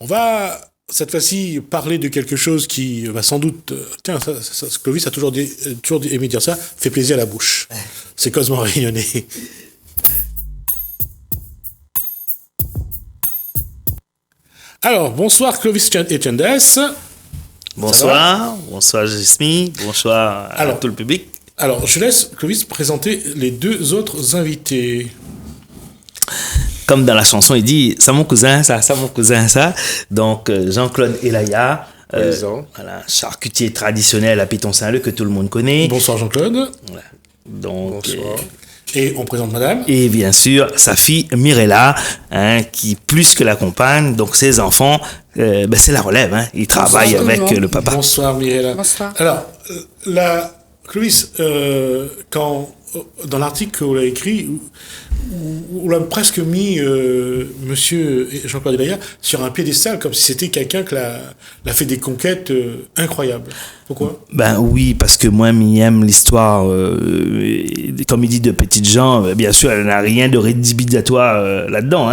On va cette fois-ci parler de quelque chose qui va sans doute... Clovis a toujours aimé dire ça, fait plaisir à la bouche. C'est Cosmo Rayonné. Alors, bonsoir Clovis Etiendes. Bonsoir Jasmine, bonsoir à tout le public. Alors, je laisse Clovis présenter les deux autres invités. Comme dans la chanson, il dit « ça mon cousin, ça mon cousin, ça ». Donc, Jean-Claude Elaya, voilà, charcutier traditionnel à Piton-Saint-Leu que tout le monde connaît. Bonsoir Jean-Claude. Voilà. Donc, bonsoir. Et on présente madame. Et bien sûr, sa fille Mirella, qui plus que l'accompagne, donc ses enfants, c'est la relève, il travaille avec le papa. Bonsoir Mirella. Bonsoir. Alors, Clovis, quand dans l'article que vous l'avez écrit, on l'a presque mis monsieur Jean-Claude Elaya sur un piédestal, comme si c'était quelqu'un qui a fait des conquêtes incroyables. Pourquoi ? Ben oui, parce que moi, j'aime l'histoire, comme il dit, de petites gens. Bien sûr, elle n'a rien de rédhibitoire là-dedans.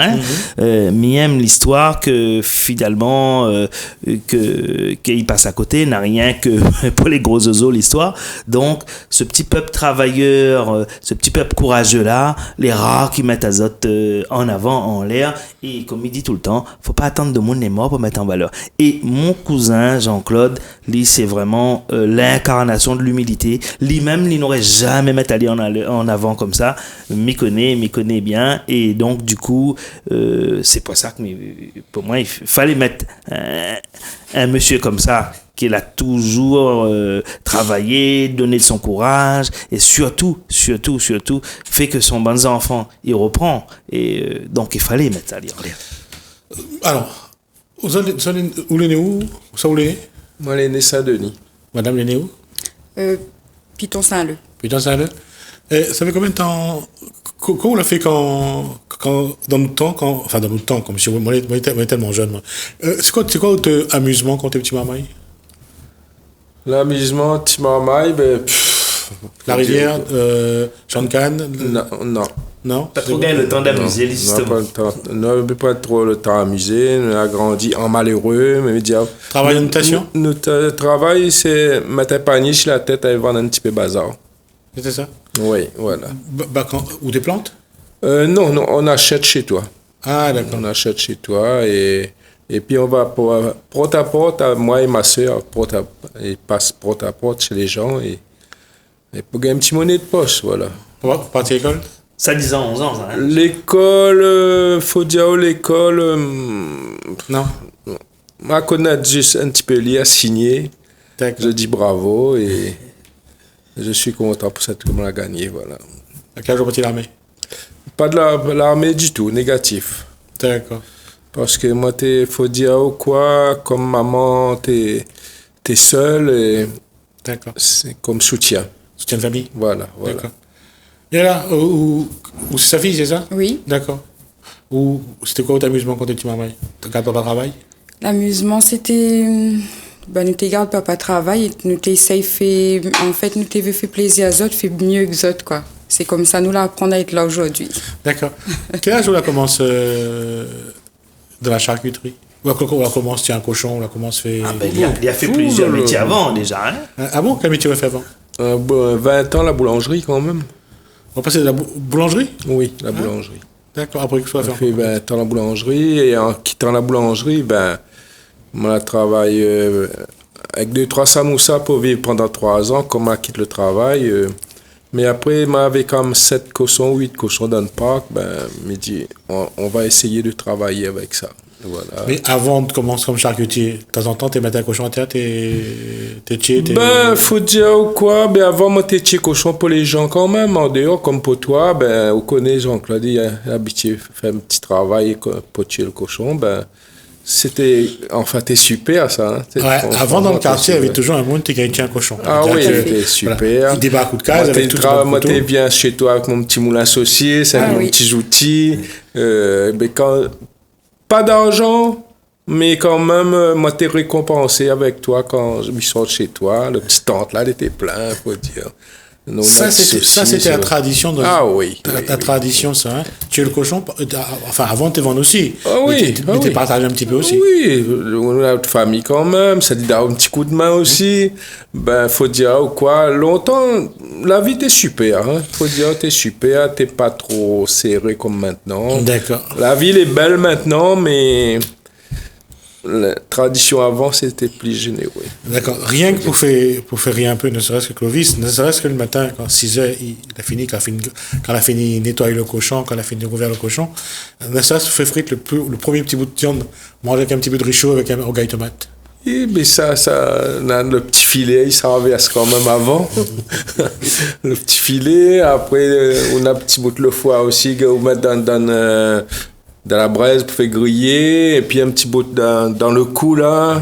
J'aime l'histoire que finalement, qu'il passe à côté, n'a rien que pour les gros oiseaux, l'histoire. Donc, ce petit peuple travailleur, ce petit peuple courageux-là, les rares qui mettent Azote en avant, en l'air. Et comme il dit tout le temps, faut pas attendre de monde est mort pour mettre en valeur. Et mon cousin Jean-Claude, lui, c'est vraiment l'incarnation de l'humilité. Lui-même, il n'aurait jamais mis aller en avant comme ça. M'y connaît bien. Et donc, du coup, c'est pour ça que pour moi, il fallait mettre un monsieur comme ça, qui a toujours travaillé, donné de son courage, et surtout, fait que son bon enfant, il reprend. Et donc, il fallait mettre ça à lire. Alors, vous l'êtes né où? Ça, vous l'êtes né? Moi, l'ai né Saint-Denis. Madame l'est né où? Piton-Saint-Leu. Piton-Saint-Leu. Ça fait combien de temps? Comment on l'a fait quand dans notre temps, comme si on était tellement jeune. C'est quoi votre amusement quand t'es petit marmaille? L'amusement, petit marmaille, la rivière, Jean de Cannes? Non. Pas trop bien le temps d'amuser, justement. Non, pas trop le temps d'amuser. On a grandi en malheureux. Travail de notation? Notre travail, c'est mettre un panier sur la tête et vendre un petit peu bazar. C'était ça? Oui, voilà. Ou des plantes? Non, on achète chez toi. Ah, d'accord. On achète chez toi et puis on va porte à porte, moi et ma soeur, et passe porte à porte chez les gens et pour gagner un petit monnaie de poche, voilà. Pour partir à l'école? Ça, 10 ans, 11 ans, ça. L'école, faut dire l'école... non. Ma connaître juste un petit peu lire, signer. Je dis bravo et je suis content pour cette qu'on a gagné, voilà. À quel jour parti l'armée? Pas de l'armée du tout, négatif. D'accord. Parce que moi, faut dire quoi, comme maman, t'es seule et... D'accord. C'est comme soutien. Soutien de famille? Voilà. D'accord. Et là, où c'est sa fille, c'est ça? Oui. D'accord. Ou c'était quoi votre amusement quand tu étais marmaille? Tu regardes papa travail? L'amusement, c'était... nous te garde papa travail et nous t'essaye fait... En fait, nous t'avons fait plaisir à autres, fait mieux que les autres, quoi. C'est comme ça, nous l'apprendre à être là aujourd'hui. D'accord. Quel âge on la commence dans la charcuterie? On la commence, tiens, un cochon, on la commence fait... Il a fait plusieurs métiers avant, déjà. Ah bon? Quel métier on a fait avant? 20 ans, la boulangerie, quand même. On va passer de la boulangerie? Oui, la boulangerie. D'accord, après que ça va faire. On fait 20 ans la boulangerie et en quittant la boulangerie, on travaille avec 2-3 samoussas pour vivre pendant 3 ans, comme on quitte le travail. Mais après, avec comme 7 cochons, 8 cochons dans le parc, me dit, on va essayer de travailler avec ça. Voilà. Mais avant de commencer comme charcutier, de temps en temps, tu mettais un cochon à terre, t'es tché, faut dire quoi, avant, moi, t'es tché cochon pour les gens quand même, en dehors, comme pour toi, on connaît Jean-Claude, il a habitué à faire un petit travail pour tuer le cochon, c'était, t'es super, ça. Ouais, avant, dans le quartier, il y avait toujours un monde qui a tué un cochon. Ah oui, c'était super. Voilà. Il débarque à coup de case avec tout le monde. Moi, t'es bien chez toi avec mon petit moulin à saucisses, avec mon petit outil. Pas d'argent, mais quand même, moi, t'es récompensé avec toi quand je me sors chez toi. Le petit tante, là, elle était plein, faut dire. Ça, c'était la tradition. Ah oui. La tradition, ça. Hein. Tuer le cochon, enfin, avant, tu vends aussi. Ah oui. Mais tu partages un petit peu aussi. Oui, on a notre famille quand même, ça dit d'avoir un petit coup de main aussi. Ben, faut dire quoi, longtemps, la vie t'es super. Hein. Faut dire, t'es super, t'es pas trop serré comme maintenant. D'accord. La ville est belle maintenant, mais la tradition avant, c'était plus généreux. D'accord. Rien que pour faire rire un peu, ne serait-ce que Clovis, ne serait-ce que le matin, quand 6 heures, quand il a fini nettoyer le cochon, quand il a fini d'ouvrir le cochon, ne serait-ce que fait frite le premier petit bout de viande, manger avec un petit peu de richaud, avec un orgueil tomate. Et mais ça, le petit filet, il servait à ce quand même avant. Le petit filet, après, on a un petit bout de le foie aussi, qu'on met dans la braise pour faire griller, et puis un petit bout dans le cou là,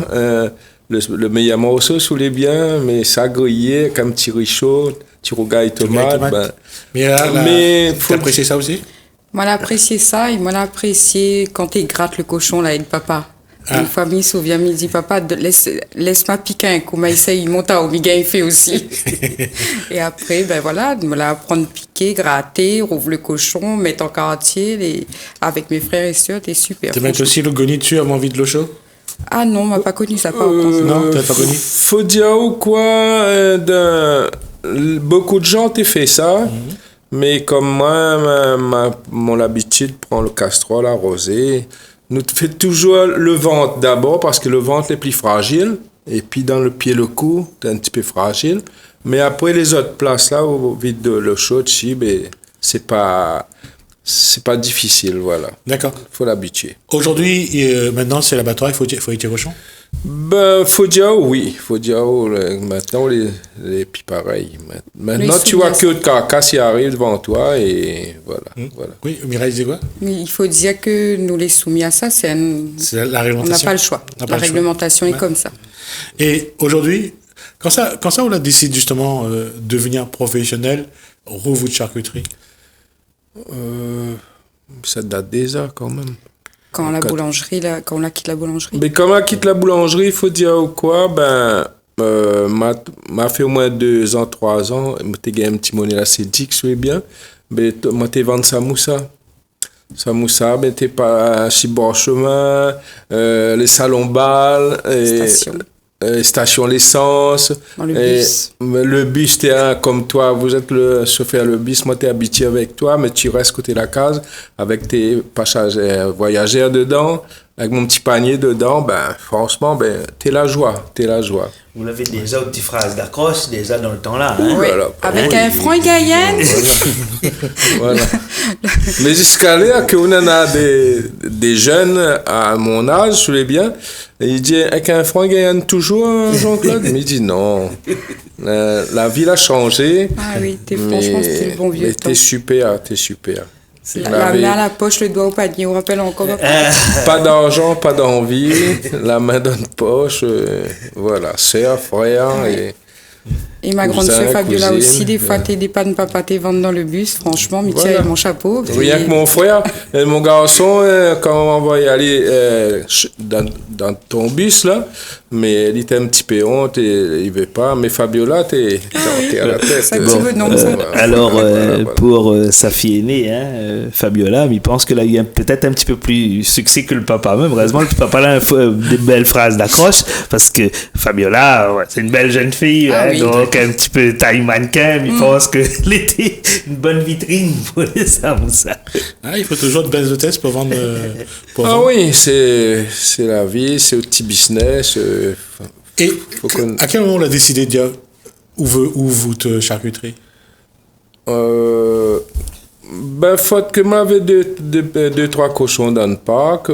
le meilleur morceau sous les biens, mais ça grillé avec un petit richaud, petit rougail tomate. Ben. Mais faut apprécier ça aussi? Moi, l'apprécier ça, et moi, l'apprécier quand tu grattes le cochon là, et le papa. Une fois, il souvient, il dit, papa, laisse-moi piquer un coup, mais il monte au miga, il fait aussi. Et après, ben voilà, me la prendre piquer, gratter, rouvre le cochon, mettre en quartier, avec mes frères et sœurs, t'es super. Tu mets aussi le goni dessus avant vide de l'eau chaude? Ah non, on m'a pas connu ça, pas encore. Non, t'as pas connu? Faut dire ou quoi, beaucoup de gens t'ont fait ça, mais comme moi, mon habitude prend le castrol arrosé. Nous faisons toujours le ventre d'abord parce que le ventre est plus fragile. Et puis dans le pied, le cou, c'est un petit peu fragile. Mais après les autres places là, au vide de l'eau chaude, c'est pas difficile, voilà. D'accord. Faut l'habituer. Aujourd'hui, maintenant, c'est l'abattoir, il faut y cochon? Ben, faut dire oui. Faut dire maintenant, les puis pareil. Maintenant, tu vois que le carcasse, il arrive devant toi et voilà. Voilà. Oui, Mireille disait quoi? Mais il faut dire que nous les soumis à ça, c'est la réglementation. On n'a pas le choix. La réglementation est comme ça. Et aujourd'hui, quand ça on a décidé justement de devenir professionnel, rouvre de charcuterie? Ça date déjà quand même. Quand on a quitté la boulangerie. Mais quand on quitte la boulangerie, il faut dire quoi, m'a fait au moins 2 ans, 3 ans, j'ai gagné un petit monnaie là, c'est dit que c'est bien, mais moi t'es vendu samoussa. Samoussa, mais t'es pas chez bord chemin, les salons bal, station l'essence. Dans le bus. Le bus, t'es comme toi, vous êtes le chauffeur le bus, moi t'es habitué avec toi, mais tu restes côté la case avec tes passagers, voyageurs dedans, avec mon petit panier dedans, franchement, t'es la joie. Vous l'avez déjà aux petites phrases d'accroche, déjà dans le temps là. Hein? Oui, voilà. Avec un franc gaïen. Voilà. Mais jusqu'à là, qu'on en a des jeunes à mon âge, je les bien, et il dit, avec un franc gaïen toujours, Jean-Claude? Mais il dit non. La ville a changé. Ah oui, franchement, c'était le bon vieux mais temps. T'es super. La main à la poche, le doigt au panier, on rappelle encore. Pas d'argent, pas d'envie, la main dans la poche, voilà, sœur, frère et ma grande sœur Fabiola aussi, des fois t'es dépannes papa, t'es ventes dans le bus, franchement, Michael voilà. Mon chapeau. Rien que mon frère, mon garçon, quand on va y aller dans ton bus là, mais il était un petit peu honte, il veut pas, mais Fabiola, t'es à la tête. C'est un petit peu non, ça. Alors, pour sa fille aînée, Fabiola, il pense que là, il y a peut-être un petit peu plus succès que le papa même. Heureusement, le papa a des belles phrases d'accroche, parce que Fabiola, c'est une belle jeune fille, donc un petit peu taille mannequin, mais il pense que l'été, une bonne vitrine pour les samoussas. Il faut toujours de belles hôtesses pour vendre. Oui, c'est la vie, c'est un petit business. Et à quel moment on a décidé de dire où vous te charcuterie? Faut que m'avait 2-3 cochons dans le parc,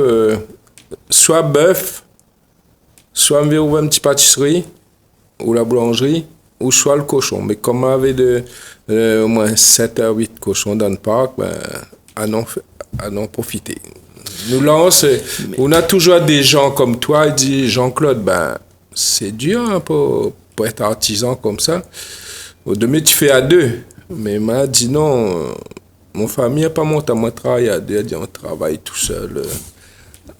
soit bœuf, soit me ouvrir une petite pâtisserie ou la boulangerie, ou soit le cochon. Mais comme on avait au moins 7 à 8 cochons dans le parc, à en profiter. Nous lance, on a toujours des gens comme toi, il dit Jean-Claude, c'est dur pour être artisan comme ça. Au demi, tu fais à 2. Mais m'a dit non, mon famille n'a pas monté à mon travail à 2, on travaille tout seul.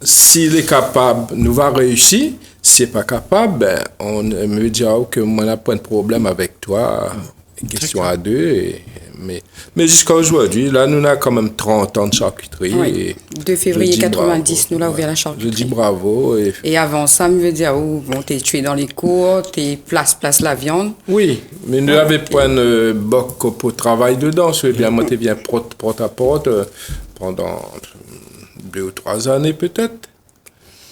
S'il est capable, nous va réussir. S'il n'est pas capable, on me dira que moi, n'a pas de problème avec toi. question à deux. Mais jusqu'à aujourd'hui, là, nous avons quand même 30 ans de charcuterie. Oui. Et 2 février 90, bravo. nous l'avons ouvert la Je charcuterie. dis bravo. Et avant ça, me veut dire, bon, t'es tué dans les cours, t'es place la viande. Oui, mais nous n'avions pas un boc pour travail dedans. C'est bien, moi, tu viens porte à porte pendant 2 ou 3 années peut-être.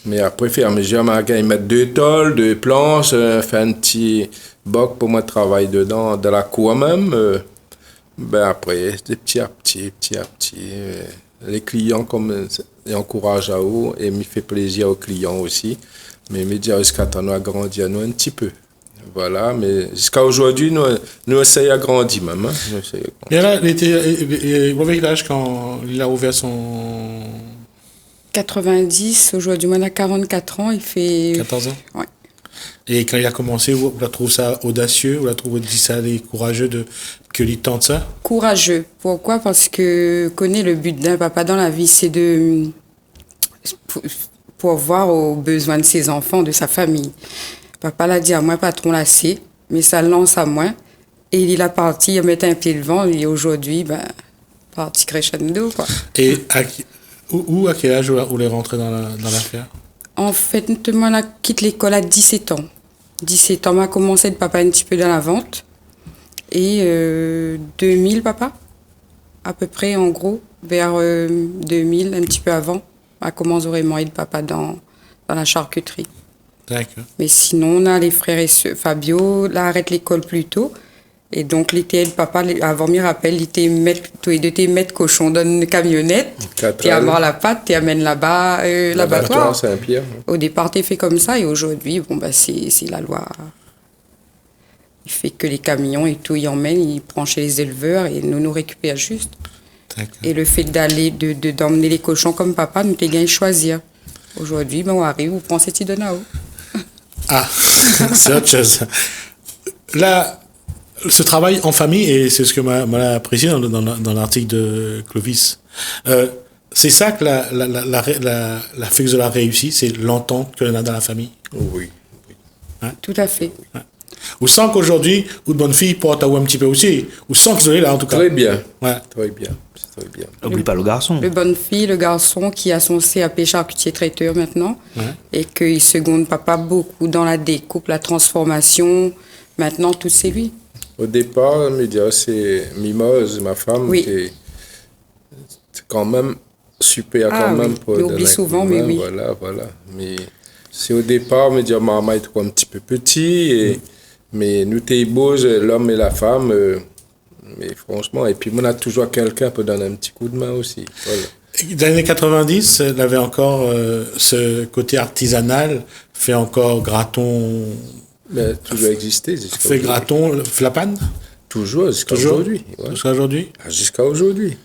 Mais après, j'ai remarqué, ils mettent 2 tôles, 2 planches, fait un petit boc pour moi travailler dedans, dans la cour même. Après, de petit à petit. Les clients, comme ils encouragent à eux, et me fait plaisir aux clients aussi. Mais me dire jusqu'à temps, nous a grandi à nous un petit peu. Voilà, mais jusqu'à aujourd'hui, nous essayons à grandir même. Hein. Nous essayons à grandir. Et là, il avait quel âge quand il a ouvert son 90, aujourd'hui, on a 44 ans, il fait... 14 ans? Ouais. Et quand il a commencé, vous la trouvez ça audacieux, vous la trouvez dit ça courageux que lui tente ça? Courageux. Pourquoi? Parce que connaît le but d'un papa dans la vie, c'est de pour voir aux besoins de ses enfants, de sa famille. Papa l'a dit à moi, patron l'a sait, mais ça le lance à moi. Et il a parti, il mettait un pied devant, et aujourd'hui, parti crescendo, quoi. Et à quel âge vous est rentré dans l'affaire? En fait, moi, on a quitté l'école à 17 ans. 17 ans, on a commencé de papa un petit peu dans la vente. Et 2000, papa, à peu près, en gros, vers 2000, un petit peu avant, on a commencé vraiment à être papa dans la charcuterie. D'accord. Mais sinon, on a les frères et sœurs. Fabio, là, arrête l'école plus tôt. Et donc, l'été, papa, avant, me rappelle, il était mettre cochon dans une camionnette. Tu amènes la pâte, tu amènes là-bas, l'abattoir. Saint-Pierre. Au départ, tu fait comme ça. Et aujourd'hui, c'est la loi. Il fait que les camions et tout, il emmène, il prend chez les éleveurs et nous récupère juste. D'accord. Et le fait d'emmener les cochons comme papa, nous t'es gagné choisir. Aujourd'hui, on arrive, on prend cette idée là. Ah, c'est autre chose. Là, ce travail en famille, et c'est ce que m'a apprécié dans l'article de Clovis, c'est ça que la fait que vous avez réussi, c'est l'entente que l'on a dans la famille. Oui. Tout à fait. Ouais. Ou sans qu'aujourd'hui, ou de bonne fille porte à vous un petit peu aussi, ou sans que vous soyez là en tout cas. Très bien. Ouais. Très bien. Très bien. N'oublie pas le garçon. Le bonne fille, le garçon qui a son CAP charcutier traiteur maintenant, et qu'il seconde papa beaucoup dans la découpe, la transformation. Maintenant, tout c'est lui. Au départ, c'est Mimose, ma femme, Oui. qui est quand même super quand même. Oui. Pour On oublie souvent, mais oui. Voilà. Mais c'est au départ, maman est trop un petit peu petit, mais nous t'es beaux, l'homme et la femme, mais franchement, et puis on a toujours quelqu'un pour donner un petit coup de main aussi. Voilà. Dans les années 90, elle avait encore ce côté artisanal, fait encore graton. Mais toujours existé jusqu'à Fait graton, flapan. Toujours, jusqu'à aujourd'hui. Ouais. Jusqu'à aujourd'hui. Jusqu'à aujourd'hui.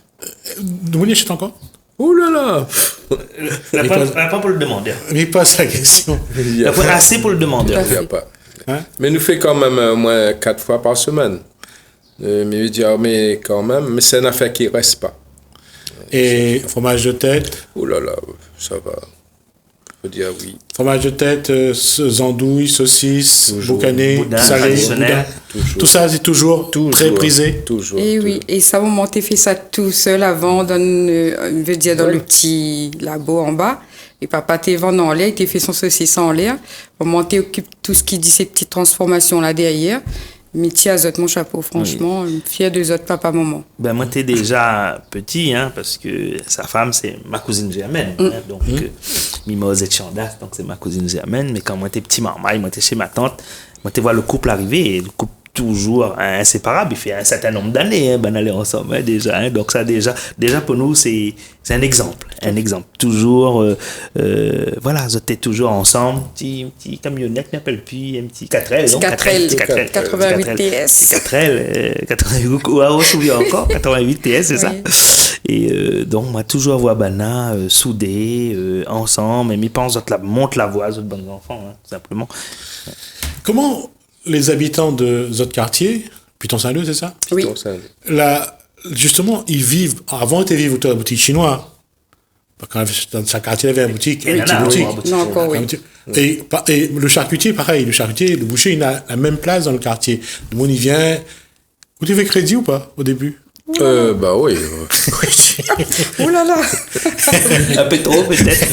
Vous y achetez encore? Oh là là. On n'a pas pour le demander. Mais pas la question. Il n'y a pas assez pour le demander. Il n'y a pas. Hein? Mais nous fait quand même au moins 4 fois par semaine. Mais quand même, mais c'est une affaire qui ne reste pas. Et fromage de tête? Oh là là, ça va. Faut dire oui. Fromage de tête, andouilles, saucisses, boucané, boudin, salé, traditionnel. boudin. Tout ça, c'est toujours très prisé. Toujours. Et oui, et ça, on montait fait ça tout seul avant, dans le petit labo en bas. Et papa t'es vendu en l'air, il t'a fait son saucisson en l'air. On montait, occupe tout ce qui dit ces petites transformations là derrière. Métier à Zot, mon chapeau, franchement, fier de Zot, papa, maman. Moi, t'es déjà petit, parce que sa femme, c'est ma cousine germaine. Donc, Mimose et Chandas, donc c'est ma cousine germaine. Mais quand moi, t'es petit marmaille, moi, t'es chez ma tante, moi, t'es voir le couple arriver, et le couple toujours inséparable, il fait un certain nombre d'années, aller ensemble, déjà. Donc, ça, déjà pour nous, c'est un exemple. Toujours, Zot est toujours ensemble. Petit camionnette, n'appelle plus, un petit 4L. 88 TS. 4L, 88, on se souvient encore, 88 TS, c'est ça. Et donc, moi, toujours voir Bana, soudés, ensemble, et mes parents montent la voix, aux bons enfants, tout simplement. Comment les habitants de votre quartier, Piton-Saint-Leu, c'est ça? Oui. Là, justement, ils vivent. Avant, ils vivaient autour de la boutique chinoise. Quand dans chaque quartier, il y avait une boutique. Et une boutique. Non, encore, oui. Et le charcutier, pareil. Le boucher, il a la même place dans le quartier. Le monde, il vient. Vous avez crédit ou pas, au début? Bah oui. Oh là là. Un peu trop, peut-être.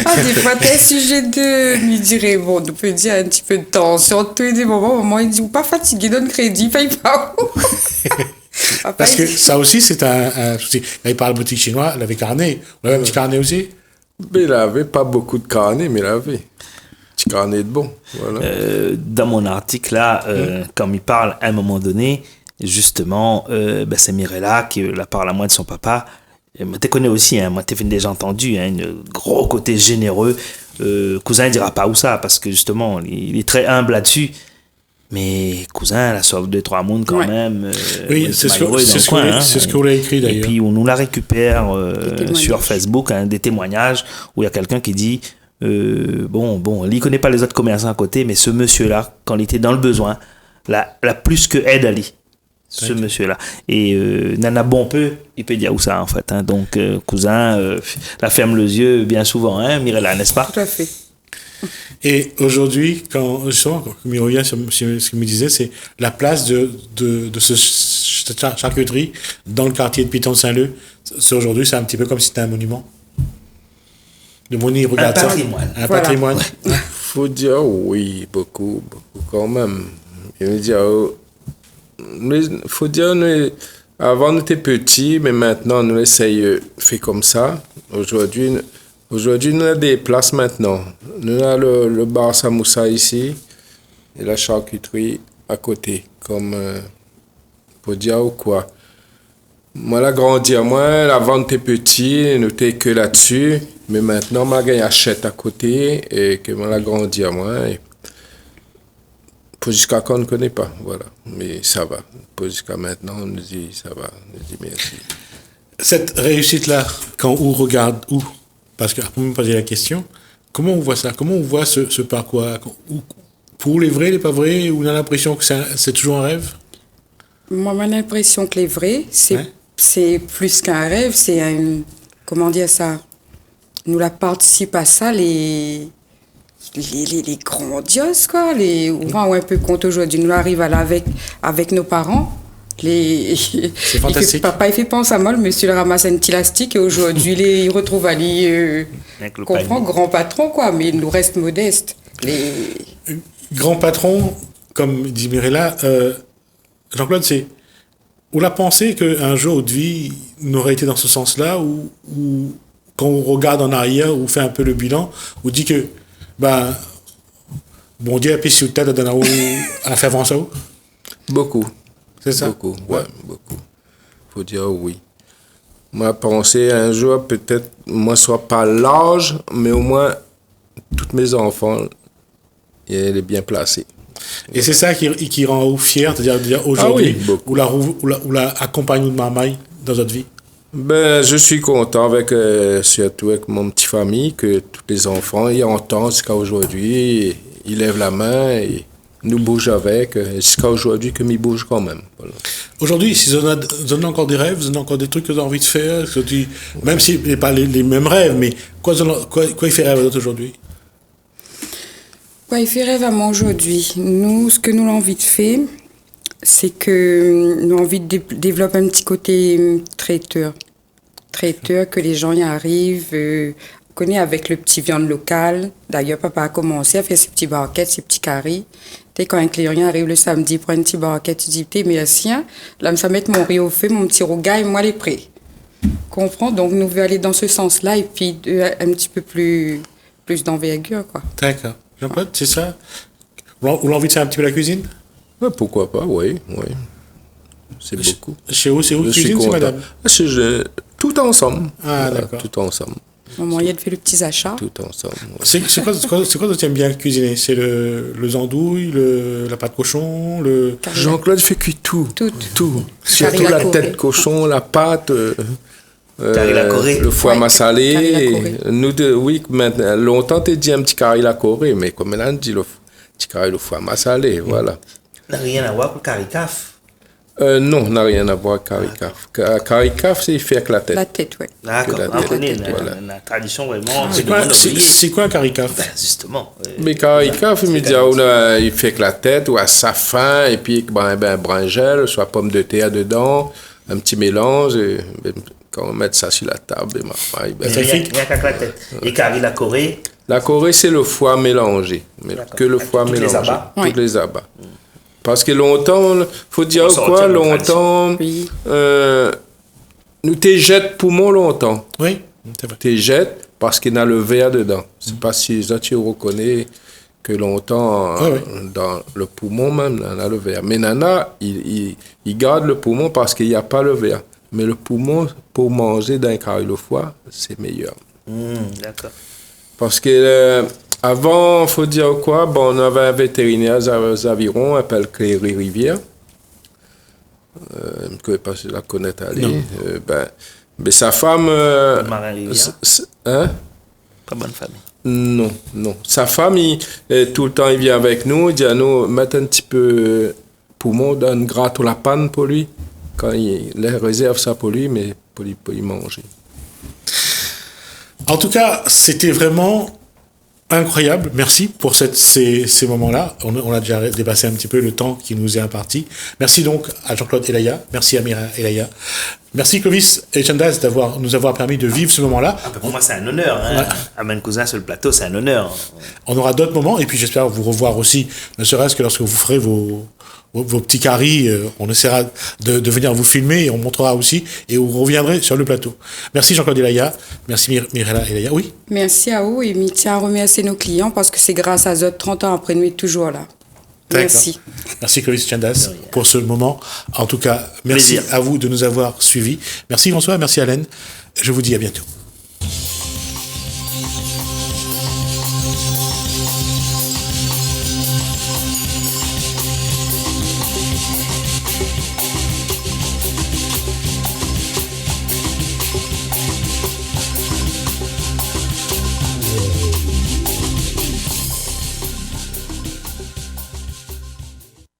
Ah, des fois, t'es sujet de me dirait, bon, on peut dire un petit peu de tension. Tous les moments, maman, il dit, ou pas fatigué, donne crédit, paye pas. Parce que ça aussi, c'est un souci. Là, il parle boutique chinoise, il avait carnet. On avait un petit carnet aussi? Mais il avait pas beaucoup de carnet, mais il avait. Petit carnet de bon. Voilà. Dans mon article, là, comme il parle à un moment donné, justement, c'est Mirella qui la parle à moi de son papa. Moi, tu connais aussi, hein, moi, tu déjà entendu, hein, un gros côté généreux. Cousin ne dira pas où ça, parce que justement, il est très humble là-dessus. Mais cousin, la sauve 2-3 mondes quand même. Oui, c'est ce que vous l'avez écrit d'ailleurs. Et puis on nous la récupère sur Facebook, hein, des témoignages où il y a quelqu'un qui dit il ne connaît pas les autres commerçants à côté, mais ce monsieur-là, quand il était dans le besoin, l'a plus que aide à lui. Ce monsieur-là. Et Nana Bonpeu, il peut dire où ça en fait. Hein. Donc, cousin, la ferme les yeux bien souvent, hein, Mirella, n'est-ce pas? Tout à fait. Et aujourd'hui, quand il revient sur ce qu'il me disait, c'est la place de cette charcuterie dans le quartier de Piton-Saint-Leu. Aujourd'hui, c'est un petit peu comme si c'était un monument. Le monde, il regarde ça. Un patrimoine. Faut dire oui, beaucoup quand même. Il veut dire, faut dire, avant nous étions petits, mais maintenant nous essayons faire comme ça. Aujourd'hui, nous avons des places maintenant. Nous avons le bar Samoussa ici et la charcuterie à côté, comme pour dire ou quoi. Moi, la grandi à moi, avant nous étions petits, nous n'étions que là-dessus, mais maintenant, moi, j'ai achète à côté et que moi, la grandi à moi. Et pour jusqu'à quand on ne connaît pas, voilà. Mais ça va. Pour jusqu'à maintenant, on nous dit ça va, on nous dit merci. Cette réussite-là, quand on regarde où? Parce qu'après, vous me posez la question, comment on voit ça? Comment on voit ce parcours? Pour les vrais, les pas vrais, ou on a l'impression que c'est toujours un rêve? Moi, j'ai l'impression que les vrais, c'est plus qu'un rêve, c'est un... Comment dire ça? Nous la participe à ça, les grandioses, quoi. On rend un peu compte aujourd'hui. Nous arrivons à là avec nos parents. C'est fantastique. Papa, il fait penser à moi, le monsieur le ramasse un petit élastique et aujourd'hui, il retrouve Ali, comprend, grand patron, quoi, mais il nous reste modeste. Grand patron, comme dit Mirella, Jean-Claude, c'est. On a pensé qu'un jour de vie n'aurait été dans ce sens-là, où quand on regarde en arrière, ou fait un peu le bilan, on dit que, bon Dieu a pris sur tête à la faire avancer. Beaucoup. C'est ça? Beaucoup, ouais, beaucoup. Faut dire oui. Moi, pensé un jour, peut-être, moi, soit pas l'âge, mais au moins, tous mes enfants, elle est bien placée. Et c'est ça qui rend fier, c'est-à-dire aujourd'hui, où la accompagne de Marmaille dans notre vie? Je suis content surtout avec mon petit famille, que tous les enfants, ils entendent jusqu'à aujourd'hui, ils lèvent la main et nous bougent avec, jusqu'à aujourd'hui que ils bougent quand même. Voilà. Aujourd'hui, si vous avez encore des rêves, vous avez encore des trucs que vous avez envie de faire, même si ce n'est pas les mêmes rêves, mais quoi il fait rêve à d'autres aujourd'hui? Quoi il fait rêve à moi aujourd'hui? Nous, ce que nous avons envie de faire, c'est que nous avons envie de développer un petit côté traiteur. Traiteur, que les gens y arrivent, connaît avec le petit viande locale. D'ailleurs, papa a commencé à faire ses petits barquettes, ses petits carrés. Quand un client arrive le samedi, prend une petite barquette, il dit, mais sien, là, ça met mon riz au feu, mon petit rougail, moi, les prêts. Comprends? Donc, nous voulons aller dans ce sens-là et puis un petit peu plus d'envergure, quoi. D'accord. Jean-Claude, c'est ça? Vous avez envie de faire un petit peu la cuisine? Pourquoi pas, oui. C'est beaucoup. Chez vous, c'est où cuisine, c'est madame? Tout ensemble. Ah, d'accord. Tout ensemble. Au moyen de faire les petits achats. Tout ensemble. Ouais. C'est quoi que tu aimes bien cuisiner? C'est le zandouille, la pâte cochon, Jean-Claude fait cuire tout. Surtout la tête cochon, la pâte, le foie massalé. Nous deux, oui, maintenant, longtemps tu dit un petit carré la Corée, mais comme elle a dit le petit carré le foie massalé, voilà. Ça n'a rien à voir avec le caricaf. Non, n'a rien à voir avec Caricaf. Caricaf, c'est faire avec la tête. La tête, oui. D'accord, la on tête, connaît voilà. la tradition vraiment. C'est quoi un caricaf? Ben, justement. Mais Caricaf, il me dit, il fait avec la tête, ou à safran, et puis brinjelle, soit pomme de terre dedans, un petit mélange, et quand on met ça sur la table, Il n'y a qu'à la tête. Et Carrie, la Corée. La Corée, c'est le foie mélangé. Mais que le foie Toutes les mélangé. abats. Oui. Toutes les abats. Parce que longtemps, faut dire On s'en quoi, retient de la longtemps, Oui. nous t'es jette poumon longtemps. Oui, c'est vrai. T'es jette parce qu'il y a le verre dedans. C'est pas si tu reconnais que longtemps, Ouais, ouais. dans le poumon même, on a le verre. Mais Nana, il garde le poumon parce qu'il n'y a pas le verre. Mais le poumon, pour manger d'un carré le foie, c'est meilleur. D'accord. Parce que avant, il faut dire quoi, bon, on avait un vétérinaire à Aviron, appelle Cléry Rivière. Je ne connais pas si la connaît allée. Mais sa femme. Marin Rivière. Hein? Pas bonne famille. Non, non. Sa femme, tout le temps, il vient avec nous, il dit à nous, mettez un petit peu poumon, donne gratte ou la panne pour lui. Quand il réserve ça pour lui, mais pour y manger. En tout cas, c'était vraiment incroyable. Merci pour ces moments-là. On a déjà dépassé un petit peu le temps qui nous est imparti. Merci donc à Jean-Claude Elaya. Merci à Amira Elaya. Merci Clovis et Chandas nous avoir permis de vivre ce moment-là. Pour moi, c'est un honneur. Hein. Ouais. Amène Cousin sur le plateau, c'est un honneur. On aura d'autres moments et puis j'espère vous revoir aussi, ne serait-ce que lorsque vous ferez vos petits caries, on essaiera de venir vous filmer et on montrera aussi et vous reviendrez sur le plateau. Merci Jean-Claude Elaya, merci Mirella Elaya. Oui. Merci à vous et je tiens à remercier nos clients parce que c'est grâce à eux, 30 ans après, nous est toujours là. Merci. Merci Clovis Chandas pour ce moment. En tout cas, merci Plaisir. à vous de nous avoir suivis. Merci François, merci Alain. Je vous dis à bientôt.